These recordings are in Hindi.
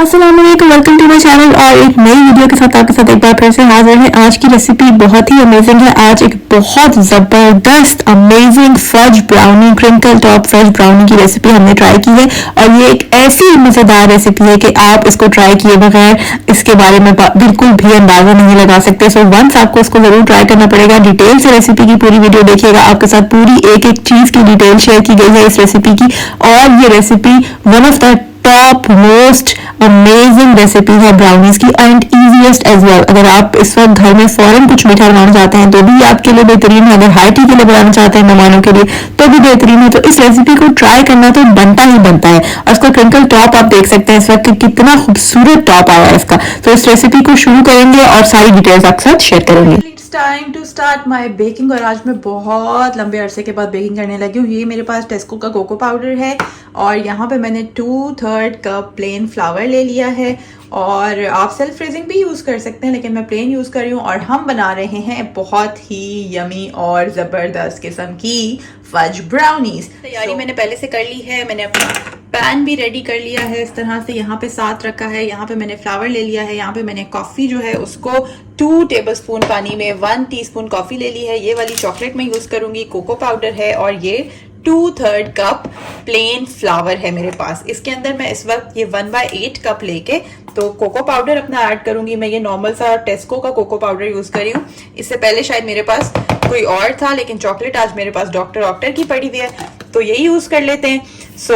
अस्सलाम वालेकुम, वेलकम टू माय चैनल और एक नई वीडियो के साथ आपके साथ एक बार फिर से हाजिर है। आज की रेसिपी बहुत ही अमेजिंग है। आज एक बहुत ज़बरदस्त amazing fudge brownie, crinkle top fudge brownie की रेसिपी हमने ट्राई की है और ये एक ऐसी मज़ेदार रेसिपी है कि आप इसको ट्राई किए बगैर इसके बारे में बिल्कुल भी अंदाजा नहीं लगा सकते। सो वंस आपको इसको ज़रूर ट्राई करना पड़ेगा। डिटेल से रेसिपी की पूरी वीडियो देखिएगा, आपके साथ पूरी एक एक चीज़ की डिटेल शेयर की गई है इस रेसिपी की। और ये recipe one of the top most amazing recipe है ब्राउनीज की एंड इजीएस्ट एज वेल। अगर आप इस वक्त घर में फौरन कुछ मीठा बनाना चाहते हैं तो भी आपके लिए बेहतरीन है। अगर हाई टी के लिए बनाना चाहते हैं मेहमानों के लिए तो भी बेहतरीन है। तो इस रेसिपी को ट्राई करना तो बनता ही बनता है। और इसका क्रिंकल टॉप आप देख सकते हैं इस वक्त कितना खूबसूरत टॉप आया है इसका। तो इस रेसिपी को शुरू करेंगे और सारी डिटेल्स आपके साथ शेयर करेंगे। Time to start my baking. और आज मैं बहुत लंबे अरसे के बाद बेकिंग करने लगी हूँ। ये मेरे पास टेस्को का कोको पाउडर है और यहाँ पे मैंने 2/3 कप प्लेन फ्लावर ले लिया है। और आप सेल्फ फ्रीजिंग भी यूज़ कर सकते हैं लेकिन मैं प्लेन यूज़ कर रही हूँ। और हम बना रहे हैं बहुत ही यमी और ज़बरदस्त किस्म की फज ब्राउनीज। तैयारी मैंने पहले से कर ली है। मैंने अपना पैन भी रेडी कर लिया है इस तरह से, यहाँ पे साथ रखा है। यहाँ पे मैंने फ्लावर ले लिया है। यहाँ पे मैंने कॉफ़ी जो है उसको 2 टेबलस्पून पानी में 1 टीस्पून कॉफ़ी ले ली है। ये वाली चॉकलेट मैं यूज़ करूँगी। कोको पाउडर है और ये 2/3 कप प्लेन फ्लावर है मेरे पास। इसके अंदर मैं इस वक्त ये 1/8 कप लेके तो कोको पाउडर अपना ऐड करूंगी। मैं ये नॉर्मल सा टेस्को का कोको पाउडर यूज कर रही हूँ। इससे पहले शायद मेरे पास कोई और था लेकिन चॉकलेट आज मेरे पास डॉक्टर की पड़ी हुई है तो यही यूज कर लेते हैं। सो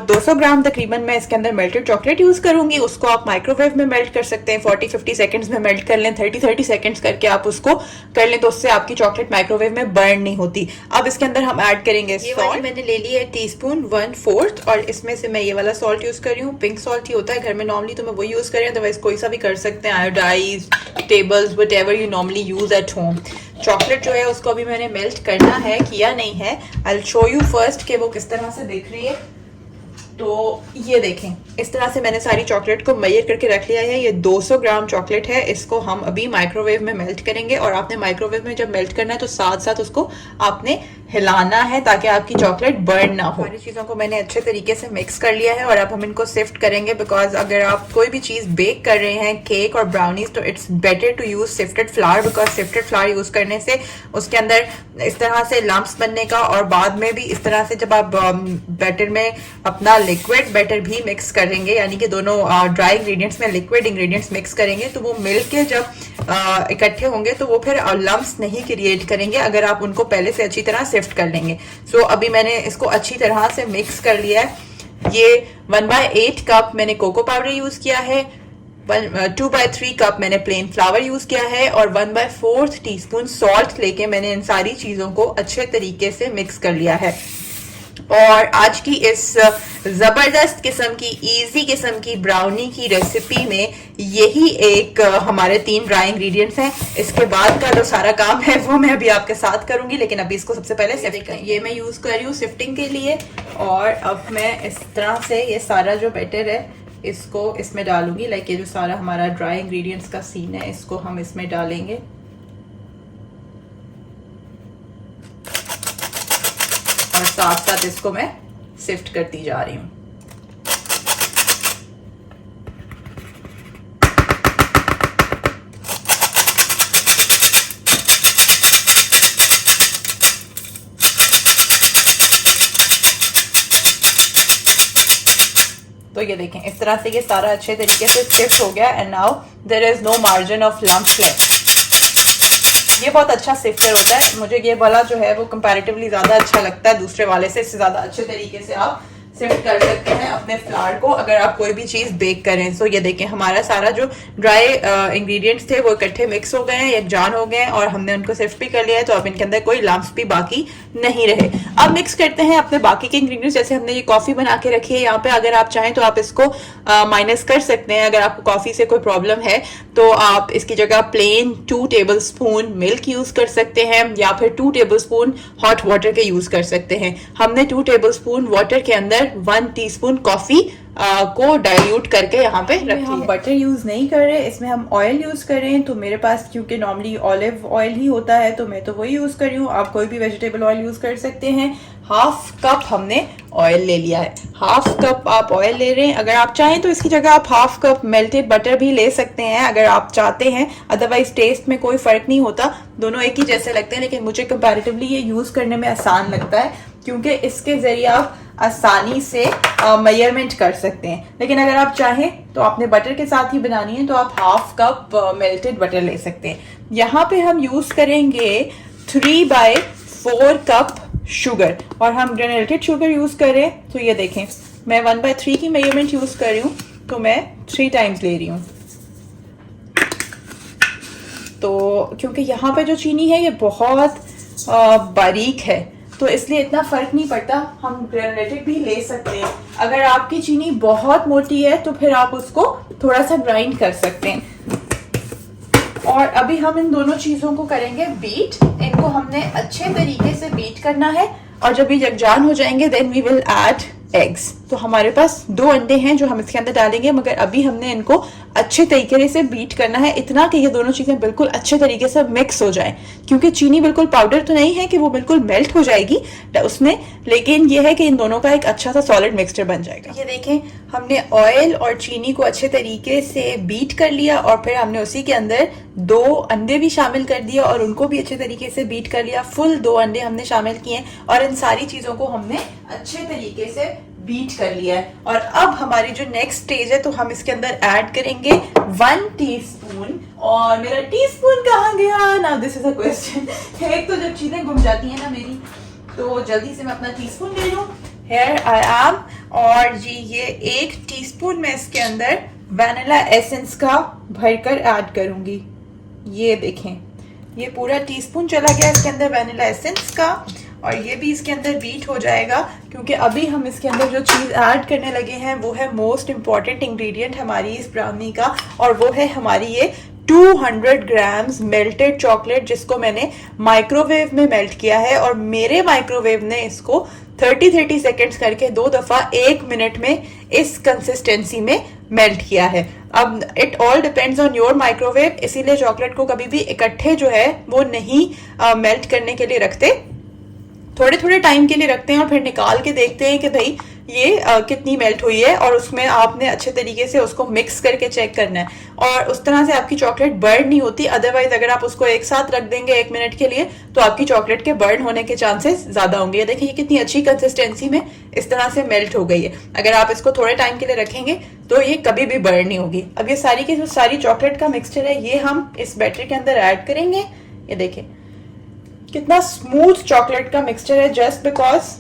200 ग्राम तकरीबन मैं इसके अंदर मेल्टेड चॉकलेट यूज करूंगी। उसको आप माइक्रोवेव में मेल्ट कर सकते हैं। 40-50 सेकंड्स में मेल्ट कर लें। 30-30 सेकंड्स करके आप उसको कर लें तो उससे आपकी चॉकलेट माइक्रोवेव में बर्न नहीं होती। अब इसके अंदर हम ऐड करेंगे सॉल्ट। मैंने ले लिया है टीस्पून 1/4 और इसमें से मैं ये वाला सॉल्ट यूज कर रही हूँ। पिंक सॉल्ट ही होता है घर में नॉर्मली तो मैं वो यूज कर रही हूँ। अदरवाइज कोई सा भी कर सकते हैं, iodise, tables, whatever you normally use at home. Chocolate जो है उसको अभी मैंने मेल्ट करना है, किया नहीं है। I will show you first कि वो किस तरह से दिख रही है। तो ये देखें, इस तरह से मैंने सारी चॉकलेट को मेजर करके रख लिया है। ये 200 ग्राम चॉकलेट है। इसको हम अभी माइक्रोवेव में मेल्ट करेंगे और आपने माइक्रोवेव में जब मेल्ट करना है तो साथ साथ उसको आपने हिलाना है ताकि आपकी चॉकलेट बर्न ना हो। सारी चीज़ों को मैंने अच्छे तरीके से मिक्स कर लिया है और अब हम इनको सिफ्ट करेंगे बिकॉज अगर आप कोई भी चीज़ बेक कर रहे हैं, केक और ब्राउनीज, तो it's better to use sifted flour because sifted flour use करने से उसके अंदर इस तरह से लम्प्स बनने का और बाद में भी इस तरह से जब आप बैटर में अपना लिक्विड बैटर भी मिक्स करेंगे यानी कि दोनों ड्राई इंग्रेडिएंट्स में लिक्विड इंग्रेडिएंट्स मिक्स करेंगे तो वो मिल के जब इकट्ठे होंगे तो वो फिर लम्प्स नहीं क्रिएट करेंगे अगर आप उनको पहले से अच्छी तरह सिफ्ट कर लेंगे। सो अभी मैंने इसको अच्छी तरह से मिक्स कर लिया है। ये 1/8 कप मैंने कोको पाउडर यूज किया है। 2/3 कप मैंने प्लेन फ्लावर यूज किया है और 1/4 टीस्पून सॉल्ट लेके मैंने इन सारी चीजों को अच्छे तरीके से मिक्स कर लिया है। और आज की इस जबरदस्त किस्म की इजी किस्म की ब्राउनी की रेसिपी में यही एक हमारे 3 ड्राई इंग्रेडिएंट्स हैं। इसके बाद का जो सारा काम है वो मैं अभी आपके साथ करूंगी लेकिन अभी इसको सबसे पहले सिफ्ट करें। ये मैं यूज कर रही हूँ सिफ्टिंग के लिए और अब मैं इस तरह से ये सारा जो बैटर है इसको इसमें डालूंगी। लाइक ये जो सारा हमारा ड्राई इंग्रेडिएंट्स का सीन है इसको हम इसमें डालेंगे और साथ साथ इसको मैं सिफ्ट करती जा रही हूँ। तो ये देखें इस तरह से ये सारा अच्छे तरीके से सिफ्ट हो गया and now there is no margin of lumps left. ये बहुत अच्छा सिफ्टर होता है। मुझे ये वाला जो है वो कंपैरेटिवली ज़्यादा अच्छा लगता है दूसरे वाले से। इससे ज़्यादा अच्छे तरीके से आप सिफ्ट कर सकते हैं अपने फ्लावर को अगर आप कोई भी चीज़ बेक करें। सो ये देखें हमारा सारा जो ड्राई इंग्रेडिएंट्स थे वो इकट्ठे मिक्स हो गए हैं, यकजान हो गए हैं और हमने उनको सिफ्ट भी कर लिया है। तो अब इनके अंदर कोई लम्प्स भी बाकी नहीं रहे। अब मिक्स करते हैं अपने बाकी के इंग्रेडिएंट्स। जैसे हमने ये कॉफ़ी बना के रखी है यहाँ पे, अगर आप चाहें तो आप इसको माइनस कर सकते हैं। अगर आपको कॉफ़ी से कोई प्रॉब्लम है तो आप इसकी जगह प्लेन 2 टेबलस्पून मिल्क यूज़ कर सकते हैं या फिर 2 टेबलस्पून हॉट वाटर के यूज़ कर सकते हैं। हमने 2 टेबलस्पून वाटर के अंदर 1 टीस्पून कॉफ़ी को डाइल्यूट करके यहाँ पे रखी है। हम बटर यूज नहीं कर रहे, इसमें हम ऑयल यूज कर रहे हैं। तो मेरे पास क्योंकि नॉर्मली ऑलिव ऑयल ही होता है तो मैं तो वही यूज कर रही हूँ। आप कोई भी वेजिटेबल ऑयल यूज कर सकते हैं। हाफ कप हमने ऑयल ले लिया है। हाफ कप आप ऑयल ले रहे हैं। अगर आप चाहें तो इसकी जगह आप हाफ कप मेल्टेड बटर भी ले सकते हैं अगर आप चाहते हैं, अदरवाइज टेस्ट में कोई फर्क नहीं होता, दोनों एक ही जैसे लगते हैं। लेकिन मुझे कंपैरेटिवली ये यूज करने में आसान लगता है क्योंकि इसके जरिए आप आसानी से मेजरमेंट कर सकते हैं। लेकिन अगर आप चाहें तो आपने बटर के साथ ही बनानी है तो आप हाफ कप मेल्टेड बटर ले सकते हैं। यहाँ पे हम यूज करेंगे 3/4 कप शुगर, और हम ग्रेनुलेटेड शुगर यूज करें तो ये देखें मैं 1/3 की मेजरमेंट यूज कर रही हूँ तो मैं 3 टाइम्स ले रही हूँ। तो क्योंकि यहाँ पे जो चीनी है ये बहुत बारीक है तो इसलिए इतना फर्क नहीं पड़ता, हम ग्रेनुलेटेड भी ले सकते हैं। अगर आपकी चीनी बहुत मोटी है तो फिर आप उसको थोड़ा सा ग्राइंड कर सकते हैं। और अभी हम इन दोनों चीजों को करेंगे बीट। इनको हमने अच्छे तरीके से बीट करना है और जब ये यकजान हो जाएंगे then we will add eggs. तो हमारे पास 2 अंडे हैं जो हम इसके अंदर डालेंगे, मगर अभी हमने इनको अच्छे तरीके से बीट करना है, इतना कि ये दोनों चीजें बिल्कुल अच्छे तरीके से मिक्स हो जाएं। क्योंकि चीनी बिल्कुल पाउडर तो नहीं है कि वो बिल्कुल मेल्ट हो जाएगी उसमें, लेकिन ये है कि इन दोनों का एक अच्छा सा सॉलिड मिक्सचर बन जाएगा। ये देखें हमने ऑयल और चीनी को अच्छे तरीके से बीट कर लिया और फिर हमने उसी के अंदर 2 अंडे भी शामिल कर दिए और उनको भी अच्छे तरीके से बीट कर लिया। फुल 2 अंडे हमने शामिल किए और इन सारी चीजों को हमने अच्छे तरीके से बीट कर लिया है। और अब हमारी जो नेक्स्ट स्टेज है तो हम इसके अंदर ऐड करेंगे 1 टीस्पून। और मेरा टीस्पून कहाँ गया? Now this is a question. एक तो जब चीजें गुम जाती है ना मेरी, तो जल्दी से मैं अपना टीस्पून ले लूं। Here I am। और जी ये 1 टीस्पून मैं इसके अंदर वैनिला एसेंस का भरकर ऐड करूंगी। ये देखें ये पूरा टीस्पून चला गया इसके अंदर वैनिला एसेंस का, और ये भी इसके अंदर बीट हो जाएगा क्योंकि अभी हम इसके अंदर जो चीज़ ऐड करने लगे हैं वो है मोस्ट इम्पॉर्टेंट इंग्रेडिएंट हमारी इस ब्राउनी का, और वो है हमारी ये 200 ग्राम्स मेल्टेड चॉकलेट, जिसको मैंने माइक्रोवेव में मेल्ट किया है। और मेरे माइक्रोवेव ने इसको 30 सेकेंड्स करके 2 दफा 1 मिनट में इस कंसिस्टेंसी में मेल्ट किया है। अब it all depends on your microwave, इसीलिए चॉकलेट को कभी भी इकट्ठे जो है वो नहीं मेल्ट करने के लिए रखते, थोड़े थोड़े टाइम के लिए रखते हैं और फिर निकाल के देखते हैं कि भाई ये कितनी मेल्ट हुई है, और उसमें आपने अच्छे तरीके से उसको मिक्स करके चेक करना है। और उस तरह से आपकी चॉकलेट बर्न नहीं होती। अदरवाइज अगर आप उसको एक साथ रख देंगे 1 मिनट के लिए तो आपकी चॉकलेट के बर्न होने के चांसेस ज्यादा होंगे। देखिए ये कितनी अच्छी कंसिस्टेंसी में इस तरह से मेल्ट हो गई है। अगर आप इसको थोड़े टाइम के लिए रखेंगे तो ये कभी भी बर्न नहीं होगी। अब ये सारी की जो सारी चॉकलेट का मिक्सचर है ये हम इस बैटर के अंदर ऐड करेंगे। ये देखें कितना स्मूथ चॉकलेट का मिक्सचर है, जस्ट बिकॉज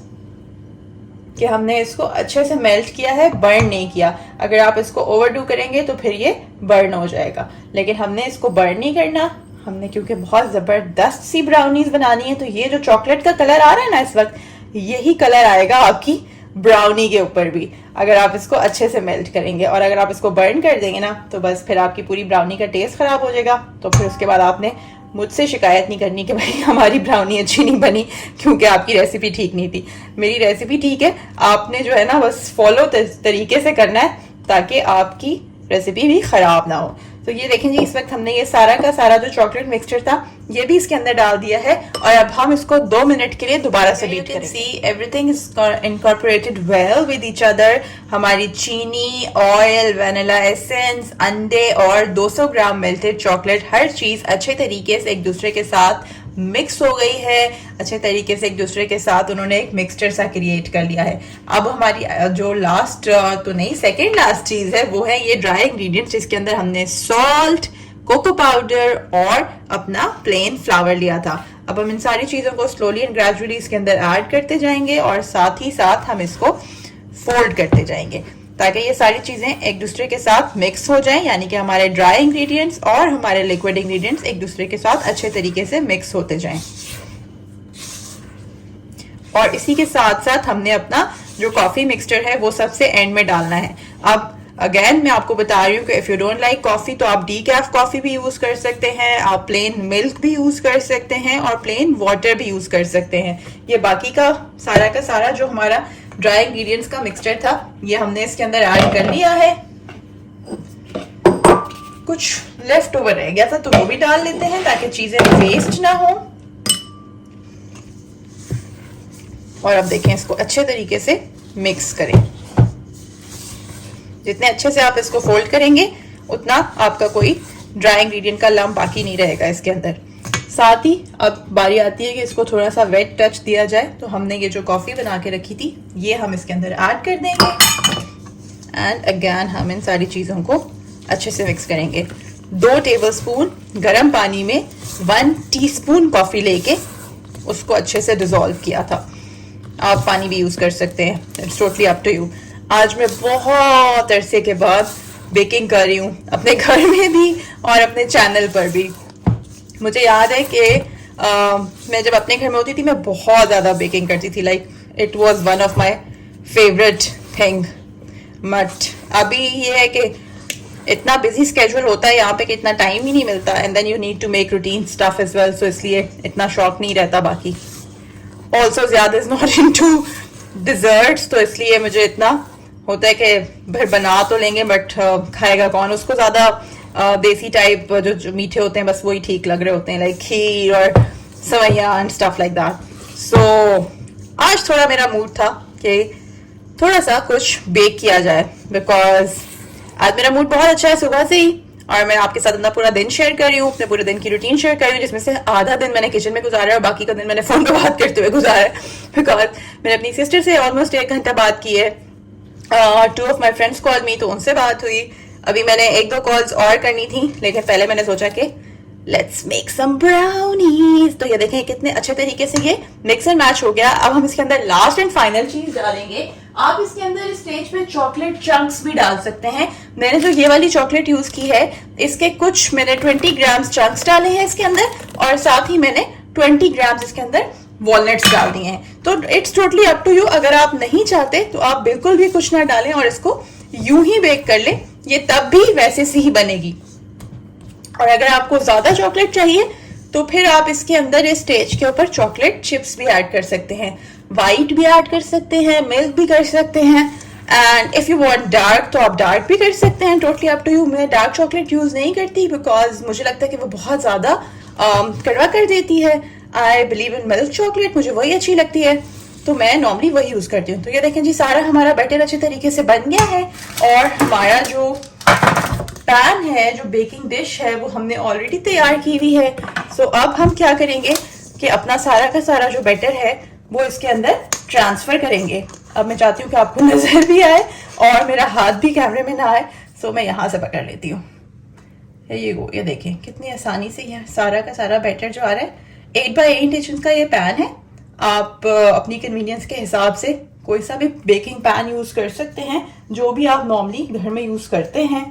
कि हमने इसको अच्छे से मेल्ट किया है, बर्न नहीं किया। अगर आप इसको ओवरडू करेंगे तो फिर ये बर्न हो जाएगा, लेकिन हमने इसको बर्न नहीं करना। हमने क्योंकि बहुत जबरदस्त सी ब्राउनीज बनानी है, तो ये जो चॉकलेट का कलर आ रहा है ना इस वक्त, यही कलर आएगा आपकी ब्राउनी के ऊपर भी अगर आप इसको अच्छे से मेल्ट करेंगे। और अगर आप इसको बर्न कर देंगे ना तो बस फिर आपकी पूरी ब्राउनी का टेस्ट खराब हो जाएगा। तो फिर उसके बाद आपने मुझसे शिकायत नहीं करनी कि भाई हमारी ब्राउनी अच्छी नहीं बनी क्योंकि आपकी रेसिपी ठीक नहीं थी। मेरी रेसिपी ठीक है, आपने जो है ना बस फॉलो तरीके से करना है ताकि आपकी रेसिपी भी खराब ना हो। तो ये देखें जी इस वक्त हमने ये सारा का सारा जो चॉकलेट मिक्सचर था ये भी इसके अंदर डाल दिया है, और अब हम इसको 2 मिनट के लिए दोबारा से बीट करेंगे। See everything is incorporated well with each other. हमारी चीनी, ऑयल, वैनिला एसेंस, अंडे और 200 ग्राम मेल्टेड चॉकलेट, हर चीज अच्छे तरीके से एक दूसरे के साथ मिक्स हो गई है। अच्छे तरीके से एक दूसरे के साथ उन्होंने एक मिक्सचर सा क्रिएट कर लिया है। अब हमारी जो लास्ट तो नहीं सेकेंड लास्ट चीज है वो है ये ड्राई इंग्रेडिएंट्स, जिसके अंदर हमने सॉल्ट, कोको पाउडर और अपना प्लेन फ्लावर लिया था। अब हम इन सारी चीजों को स्लोली एंड ग्रेजुअली इसके अंदर ऐड करते जाएंगे और साथ ही साथ हम इसको फोल्ड करते जाएंगे ताकि ये सारी चीजें एक दूसरे के साथ मिक्स हो जाएं, यानी कि हमारे ड्राई इंग्रेडिएंट्स और हमारे लिक्विड इंग्रेडिएंट्स एक दूसरे के साथ अच्छे तरीके से मिक्स होते जाएं। और इसी के साथ साथ हमने अपना जो कॉफी मिक्सचर है वो सबसे एंड में डालना है। अब अगेन मैं आपको बता रही हूँ कि if you don't like coffee तो आप डीकैफ कॉफी भी यूज कर सकते हैं, आप प्लेन मिल्क भी यूज कर सकते हैं और प्लेन वाटर भी यूज कर सकते हैं। ये बाकी का सारा जो हमारा ड्राई इंग्रेडिएंट्स का मिक्सचर था, ये हमने इसके अंदर ऐड कर लिया है। कुछ लेफ्ट ओवर रह गया था तो वो भी डाल लेते हैं ताकि चीजें वेस्ट ना हो। और अब देखें, इसको अच्छे तरीके से मिक्स करें। जितने अच्छे से आप इसको फोल्ड करेंगे उतना आपका कोई ड्राई इंग्रेडिएंट का लम्प बाकी नहीं रहेगा इसके अंदर। साथ ही अब बारी आती है कि इसको थोड़ा सा वेट टच दिया जाए, तो हमने ये जो कॉफी बना के रखी थी ये हम इसके अंदर ऐड कर देंगे एंड अगेन हम इन सारी चीजों को अच्छे से मिक्स करेंगे। 2 टेबलस्पून गर्म पानी में 1 टीस्पून कॉफी लेके उसको अच्छे से डिसॉल्व किया था। आप पानी भी यूज कर सकते हैं, it's totally up to you. आज मैं बहुत अरसे के बाद बेकिंग कर रही हूँ, अपने घर में भी और अपने चैनल पर भी। मुझे याद है कि मैं जब अपने घर में होती थी मैं बहुत ज़्यादा बेकिंग करती थी, like it was one of my favourite thing. But अभी ये है कि इतना बिजी स्केड्यूल होता है यहाँ पे कि इतना टाइम ही नहीं मिलता, and then you need to make routine stuff as well, so इसलिए इतना शौक नहीं रहता। बाकी ऑल्सो ज़्यादा इज नॉट इनटू डिजर्ट्स, तो इसलिए मुझे इतना होता है कि फिर बना तो लेंगे बट खाएगा कौन। उसको ज़्यादा देसी टाइप जो मीठे होते हैं बस वही ठीक लग रहे होते हैं, लाइक खीर और सवैया एंड स्टफ लाइक दैट। सो आज थोड़ा मेरा मूड था कि थोड़ा सा कुछ बेक किया जाए, बिकॉज आज मेरा मूड बहुत अच्छा है सुबह से ही, और मैं आपके साथ अपना पूरा दिन शेयर कर रही हूँ, अपने पूरे दिन की रूटीन शेयर कर रही हूँ, जिसमें से आधा दिन मैंने किचन में गुजारा है और बाकी का दिन मैंने फोन पे बात करते हुए गुजारा है, बिकॉज मैंने अपनी सिस्टर से ऑलमोस्ट 1 घंटा बात की है। 2 ऑफ माई फ्रेंड्स कॉल मी, तो उनसे बात हुई। अभी मैंने 1-2 कॉल्स और करनी थी, लेकिन पहले मैंने सोचा कि लेट्स मेक सम ब्राउनीज। तो ये देखें कितने अच्छे तरीके से ये मिक्स एंड मैच हो गया। अब हम इसके अंदर लास्ट एंड फाइनल चीज डालेंगे। आप इसके अंदर इस स्टेज पे चॉकलेट चंक्स भी डाल सकते हैं। मैंने जो ये वाली चॉकलेट यूज की है, इसके कुछ मैंने 20 ग्राम्स चंक्स डाले हैं इसके अंदर, और साथ ही मैंने 20 ग्राम्स इसके अंदर वॉलनट्स डाल दिए हैं। तो it's totally up to you. अगर आप नहीं चाहते तो आप बिल्कुल भी कुछ ना डालें और इसको यूं ही बेक कर लें, ये तब भी वैसे सी ही बनेगी। और अगर आपको ज्यादा चॉकलेट चाहिए तो फिर आप इसके अंदर इस स्टेज के ऊपर चॉकलेट चिप्स भी ऐड कर सकते हैं, वाइट भी ऐड कर सकते हैं, मिल्क भी कर सकते हैं, and if you want dark तो आप डार्क भी कर सकते हैं। Totally up to you. मैं डार्क चॉकलेट यूज नहीं करती बिकॉज मुझे लगता है कि वो बहुत ज्यादा कड़वा कर देती है। I believe in milk chocolate, मुझे वही अच्छी लगती है, तो मैं नॉर्मली वही यूज करती हूँ। तो ये देखें जी, सारा हमारा बैटर अच्छे तरीके से बन गया है, और हमारा जो पैन है, जो बेकिंग डिश है, वो हमने ऑलरेडी तैयार की हुई है। सो अब हम क्या करेंगे कि अपना सारा का सारा जो बैटर है वो इसके अंदर ट्रांसफर करेंगे। अब मैं चाहती हूँ कि आपको नजर भी आए और मेरा हाथ भी कैमरे में ना आए, सो मैं यहाँ से पकड़ लेती हूँ। ये देखें कितनी आसानी से ये सारा का सारा बैटर जो आ रहा है। 8x8 इंच का ये पैन है। आप अपनी कन्वीनियंस के हिसाब से कोई सा भी बेकिंग पैन यूज कर सकते हैं, जो भी आप नॉर्मली घर में यूज करते हैं।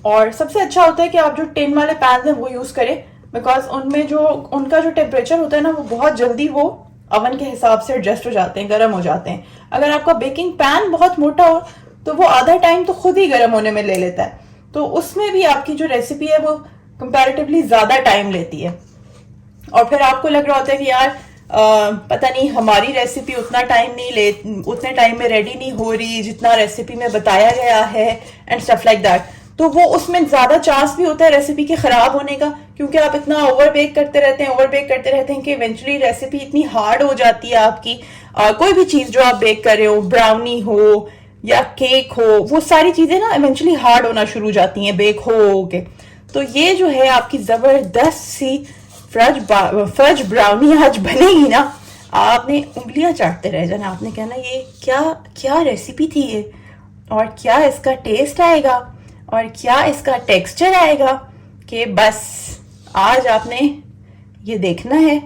और सबसे अच्छा होता है कि आप जो टिन वाले पैन हैं वो यूज करें, बिकॉज उनमें जो उनका जो टेम्परेचर होता है ना, वो बहुत जल्दी वो ओवन के हिसाब से एडजस्ट हो जाते हैं, गर्म हो जाते हैं। अगर आपका बेकिंग पैन बहुत मोटा हो तो वो आधा टाइम तो खुद ही गर्म होने में ले लेता है, तो उसमें भी आपकी जो रेसिपी है वो कंपैरेटिवली ज्यादा टाइम लेती है। और फिर आपको लग रहा होता है कि यार पता नहीं हमारी रेसिपी उतने टाइम में रेडी नहीं हो रही जितना रेसिपी में बताया गया है, एंड स्टफ लाइक दैट। तो वो उसमें ज्यादा चांस भी होता है रेसिपी के खराब होने का, क्योंकि आप इतना ओवर बेक करते रहते हैं कि इवेंचुअली रेसिपी इतनी हार्ड हो जाती है आपकी। कोई भी चीज जो आप बेक कर रहे हो, ब्राउनी हो या केक हो, वो सारी चीजें ना इवेंचुअली हार्ड होना शुरू हो जाती हैं बेक हो के। तो ये जो है आपकी जबरदस्त सी फ्रज ब्राउनी आज बनेगी ना, आपने उंगलियां चाटते रह जाना। आपने कहना ये क्या रेसिपी थी ये, और क्या इसका टेस्ट आएगा, और क्या इसका टेक्सचर आएगा, कि बस आज आपने ये देखना है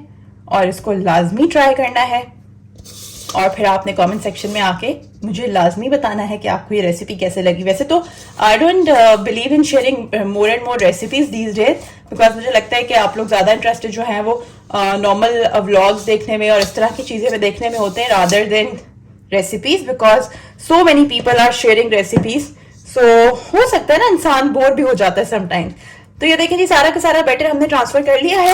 और इसको लाजमी ट्राई करना है। और फिर आपने कमेंट सेक्शन में आके मुझे लाजमी बताना है कि आपको ये रेसिपी कैसे लगी। वैसे तो I don't believe in sharing more and more recipes these days, because मुझे लगता है कि आप लोग ज्यादा इंटरेस्टेड जो हैं वो नॉर्मल व्लॉग्स देखने में और इस तरह की चीजें में देखने में होते हैं, rather than recipes, because so many people are sharing recipes. So हो सकता है ना इंसान बोर भी हो जाता है समटाइम्स। तो ये देखिए जी, सारा का सारा बैटर हमने ट्रांसफर कर लिया है।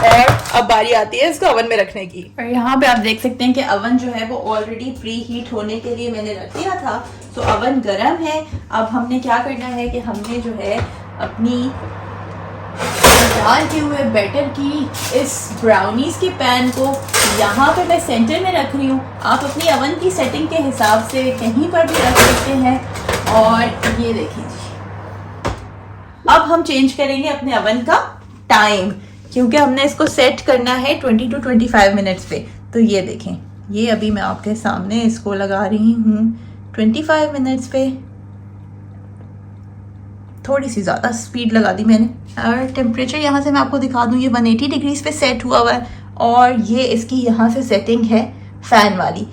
और अब बारी आती है इसको ओवन में रखने की। और यहाँ पे आप देख सकते हैं कि ओवन जो है वो ऑलरेडी प्री हीट होने के लिए मैंने रख दिया था, तो ओवन गर्म है। अब हमने क्या करना है कि हमने जो है अपनी डाल के हुए बैटर की इस ब्राउनीज के पैन को यहाँ पे मैं सेंटर में रख रही हूँ। आप अपनी ओवन की सेटिंग के हिसाब से कहीं पर भी रख सकते हैं। और ये देखिए जी, अब हम चेंज करेंगे अपने ओवन का टाइम, क्योंकि हमने इसको सेट करना है 20 to 25 मिनट्स पे। तो ये देखें, ये अभी मैं आपके सामने इसको लगा रही हूँ 25 मिनट्स पे। थोड़ी सी ज़्यादा स्पीड लगा दी मैंने। और टेम्परेचर यहाँ से मैं आपको दिखा दूँ, ये 180 डिग्रीज पे सेट हुआ हुआ है। और ये इसकी यहाँ से सेटिंग है फ़ैन वाली।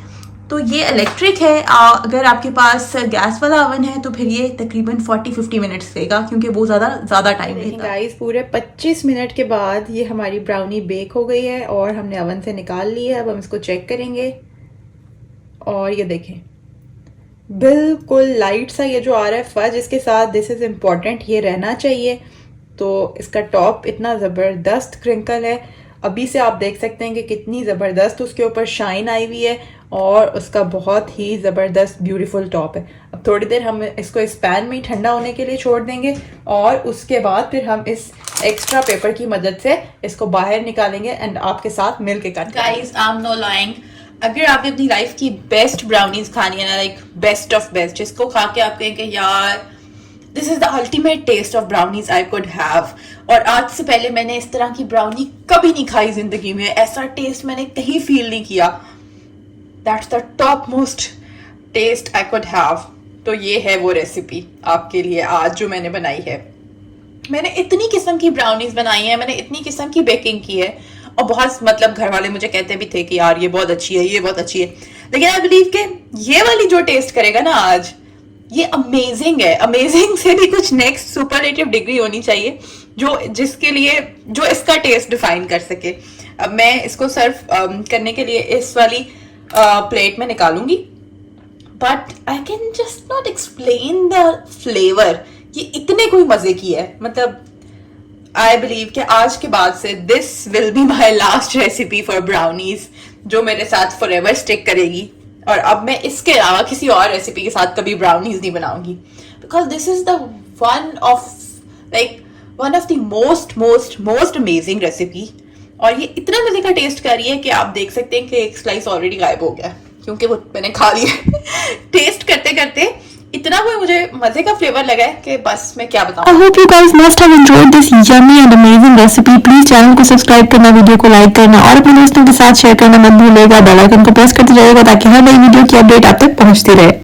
तो ये इलेक्ट्रिक है। अगर आपके पास गैस वाला ओवन है तो फिर ये तकरीबन 40-50 मिनट्स लेगा, क्योंकि वो ज़्यादा टाइम लेगा। गाइस, पूरे 25 मिनट के बाद ये हमारी ब्राउनी बेक हो गई है और हमने ओवन से निकाल ली है। अब हम इसको चेक करेंगे और ये देखें, बिल्कुल लाइट सा ये जो आ रहा है फज, इसके साथ दिस इज़ इम्पॉर्टेंट, ये रहना चाहिए। तो इसका टॉप इतना ज़बरदस्त क्रिंकल है, अभी से आप देख सकते हैं कि कितनी ज़बरदस्त उसके ऊपर शाइन आई हुई है और उसका बहुत ही ज़बरदस्त ब्यूटीफुल टॉप है। अब थोड़ी देर हम इसको इस पैन में ठंडा होने के लिए छोड़ देंगे और उसके बाद फिर हम इस एक्स्ट्रा पेपर की मदद से इसको बाहर निकालेंगे एंड आपके साथ मिल के cut. Guys, I am no lying, अगर आपने अपनी लाइफ की बेस्ट ब्राउनीज खानी है ना, लाइक बेस्ट ऑफ बेस्ट, जिसको खा के आप कहेंगे यार this is the ultimate taste of brownies I could have, और आज से पहले मैंने इस तरह की ब्राउनी कभी नहीं खाई जिंदगी में, ऐसा टेस्ट मैंने कहीं फील नहीं किया, that's the top most taste I could have. तो ये है वो रेसिपी आपके लिए आज जो मैंने बनाई है। मैंने इतनी किस्म की ब्राउनीज बनाई है, मैंने इतनी किस्म की बेकिंग की है, और बहुत मतलब घर वाले मुझे कहते भी थे कि यार ये बहुत अच्छी है, ये बहुत अच्छी है, लेकिन आई बिलीव के ये वाली जो टेस्ट करेगा ना आज, ये अमेजिंग है। अमेजिंग से भी कुछ नेक्स्ट सुपरलेटिव डिग्री होनी चाहिए जो जिसके लिए जो इसका टेस्ट डिफाइन कर सके। अब मैं इसको सर्व करने के लिए इस वाली प्लेट में निकालूंगी, but I can just not explain the flavour. ये इतने कोई मजे की है, मतलब आई बिलीव कि आज के बाद से this will be my last recipe for brownies, जो मेरे साथ फॉर एवर स्टिक करेगी। और अब मैं इसके अलावा किसी और रेसिपी के साथ कभी ब्राउनीज नहीं बनाऊंगी, because this is the one of the most amazing recipe. और ये इतना मजे का टेस्ट कर रही है कि आप देख सकते हैं कि एक स्लाइस ऑलरेडी गायब हो गया, क्योंकि वो मैंने खा लिया। टेस्ट करते करते इतना कोई मुझे मजे का फ्लेवर लगा है कि बस मैं क्या बताऊं। I hope you guys must have enjoyed this yummy and amazing recipe. Please channel को सब्सक्राइब करना, वीडियो को लाइक करना और अपने दोस्तों के साथ शेयर करना मत भूलिएगा। बेल आइकन को प्रेस करते जाइएगा ताकि हर नई वीडियो की अपडेट आप तक पहुंचती रहे।